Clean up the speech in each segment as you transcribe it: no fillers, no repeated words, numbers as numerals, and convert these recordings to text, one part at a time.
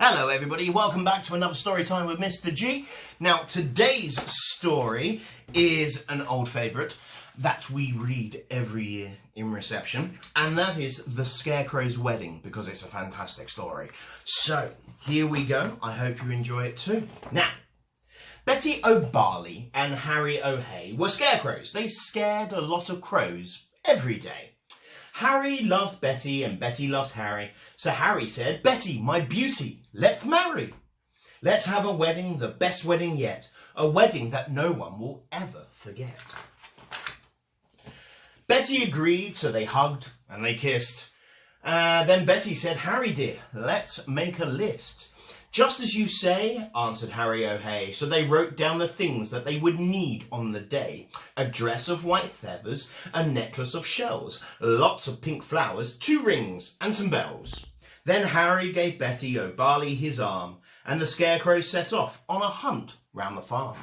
Hello everybody, welcome back to another story time with Mr. G. Now today's story is an old favourite that we read every year in reception, and that is The Scarecrows Wedding, because it's a fantastic story. So here we go, I hope you enjoy it too. Now, Betty O'Barley and Harry O'Hay were scarecrows. They scared a lot of crows every day. Harry loved Betty and Betty loved Harry, so Harry said, "Betty, my beauty, let's marry. Let's have a wedding, the best wedding yet, a wedding that no one will ever forget." Betty agreed, so they hugged and they kissed. Then Betty said, "Harry dear, let's make a list." "Just as you say," answered Harry O'Hay. So they wrote down the things that they would need on the day. A dress of white feathers, a necklace of shells, lots of pink flowers, 2 rings and some bells. Then Harry gave Betty O'Barley his arm, and the scarecrows set off on a hunt round the farm.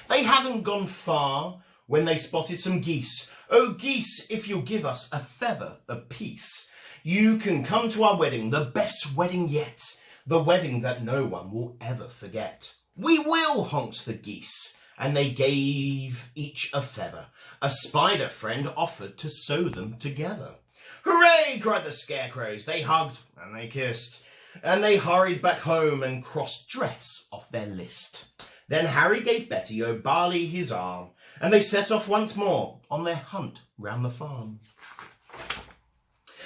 They hadn't gone far when they spotted some geese. "Oh geese, if you'll give us a feather apiece, you can come to our wedding, the best wedding yet, the wedding that no one will ever forget." "We will," honked the geese, and they gave each a feather. A spider friend offered to sew them together. "Hooray!" cried the scarecrows. They hugged and they kissed, and they hurried back home and crossed dress off their list. Then Harry gave Betty O'Barley his arm, and they set off once more on their hunt round the farm.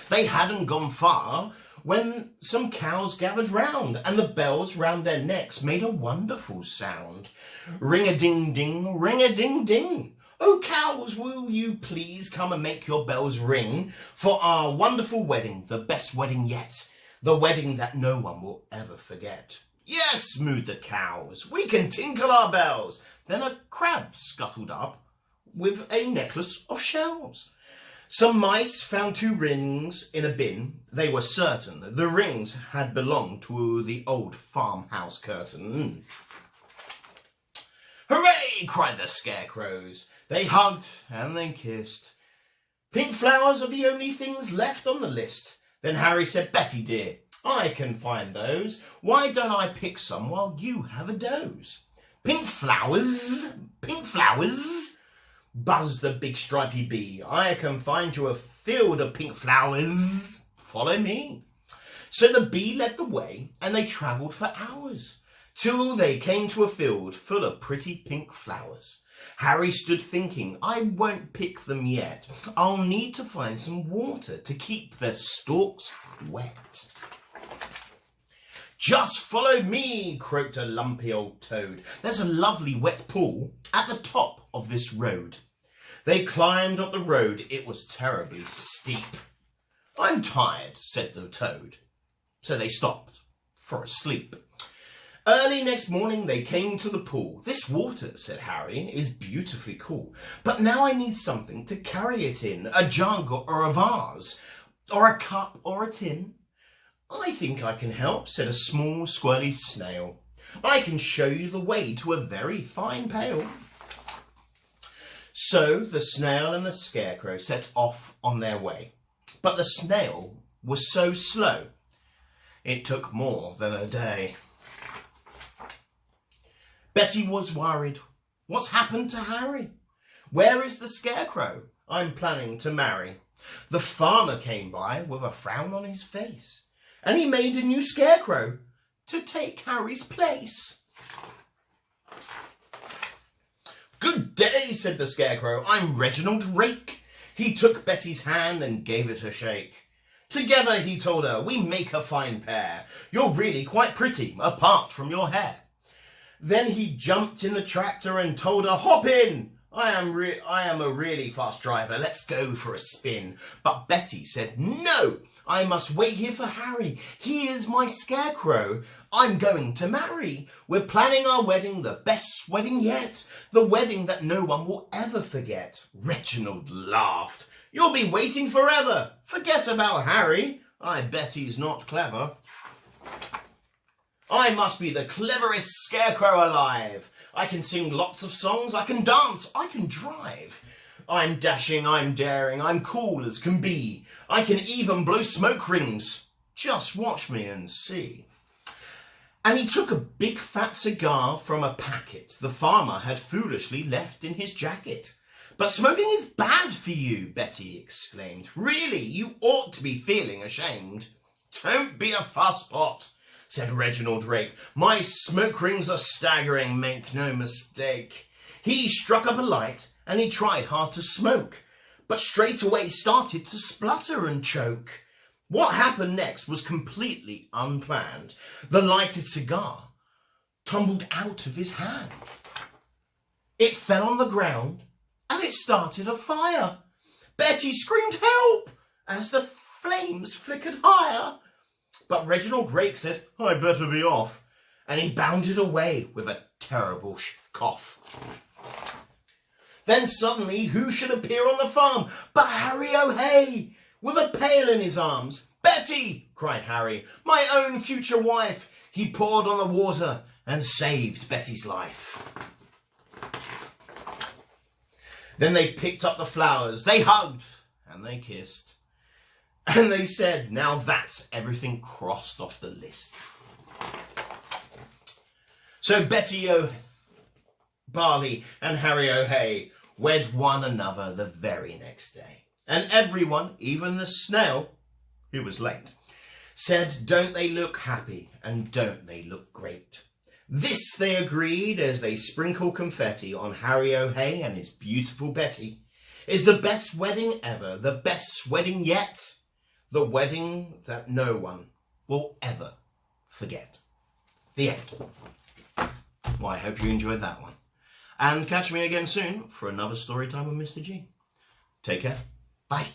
They hadn't gone far when some cows gathered round, and the bells round their necks made a wonderful sound. Ring-a-ding-ding, ring-a-ding-ding. "Oh cows, will you please come and make your bells ring for our wonderful wedding, the best wedding yet, the wedding that no one will ever forget." "Yes," mooed the cows, "we can tinkle our bells." Then a crab scuffled up with a necklace of shells. Some mice found 2 rings in a bin. They were certain the rings had belonged to the old farmhouse curtain. "Hooray!" cried the scarecrows. They hugged and they kissed. Pink flowers are the only things left on the list. Then Harry said, "Betty dear, I can find those. Why don't I pick some while you have a doze?" Pink flowers, buzzed the big stripy bee. "I can find you a field of pink flowers. Follow me." So the bee led the way, and they travelled for hours, till they came to a field full of pretty pink flowers. Harry stood thinking, "I won't pick them yet. I'll need to find some water to keep their stalks wet." "Just follow me," croaked a lumpy old toad. "There's a lovely wet pool at the top of this road." They climbed up the road. It was terribly steep. "I'm tired," said the toad. So they stopped for a sleep. Early next morning they came to the pool. "This water," said Harry, "is beautifully cool. But now I need something to carry it in, a jug or a vase, or a cup or a tin." "I think I can help," said a small squirrely snail. "I can show you the way to a very fine pail." So the snail and the scarecrow set off on their way. But the snail was so slow, it took more than a day. Betty was worried. What's happened to Harry? Where is the scarecrow I'm planning to marry? The farmer came by with a frown on his face, and he made a new scarecrow to take Harry's place. "Good day," said the scarecrow. "I'm Reginald Rake." He took Betty's hand and gave it a shake. "Together," he told her, "we make a fine pair. You're really quite pretty, apart from your hair." Then he jumped in the tractor and told her, "Hop in. I am a really fast driver. Let's go for a spin." But Betty said, "No, I must wait here for Harry. He is my scarecrow I'm going to marry. We're planning our wedding, the best wedding yet, the wedding that no one will ever forget." Reginald laughed. "You'll be waiting forever. Forget about Harry. I bet he's not clever." "I must be the cleverest scarecrow alive. I can sing lots of songs, I can dance, I can drive. I'm dashing, I'm daring, I'm cool as can be. I can even blow smoke rings Just watch me and see. And he took a big fat cigar from a packet the farmer had foolishly left in his jacket. But smoking is bad for you, Betty exclaimed. Really, you ought to be feeling ashamed. Don't be a fusspot, said Reginald Rake. My smoke rings are staggering, make no mistake. He struck up a light and he tried hard to smoke, but straight away started to splutter and choke. What happened next was completely unplanned. The lighted cigar tumbled out of his hand. It fell on the ground and it started a fire. Betty screamed help as the flames flickered higher. But Reginald Rake said, I'd better be off. And he bounded away with a terrible cough. Then suddenly who should appear on the farm but Harry O'Hay, with a pail in his arms. Betty, cried Harry, my own future wife. He poured on the water and saved Betty's life. Then they picked up the flowers, they hugged and they kissed. And they said, now that's everything crossed off the list. So Betty O'Barley and Harry O'Hay wed one another the very next day. And everyone, even the snail, who was late, said, don't they look happy and don't they look great? This they agreed as they sprinkled confetti on Harry O'Hay and his beautiful Betty. Is the best wedding ever, the best wedding yet, the wedding that no one will ever forget. The end. Well, I hope you enjoyed that one. And catch me again soon for another story time with Mr. G. Take care. Bye.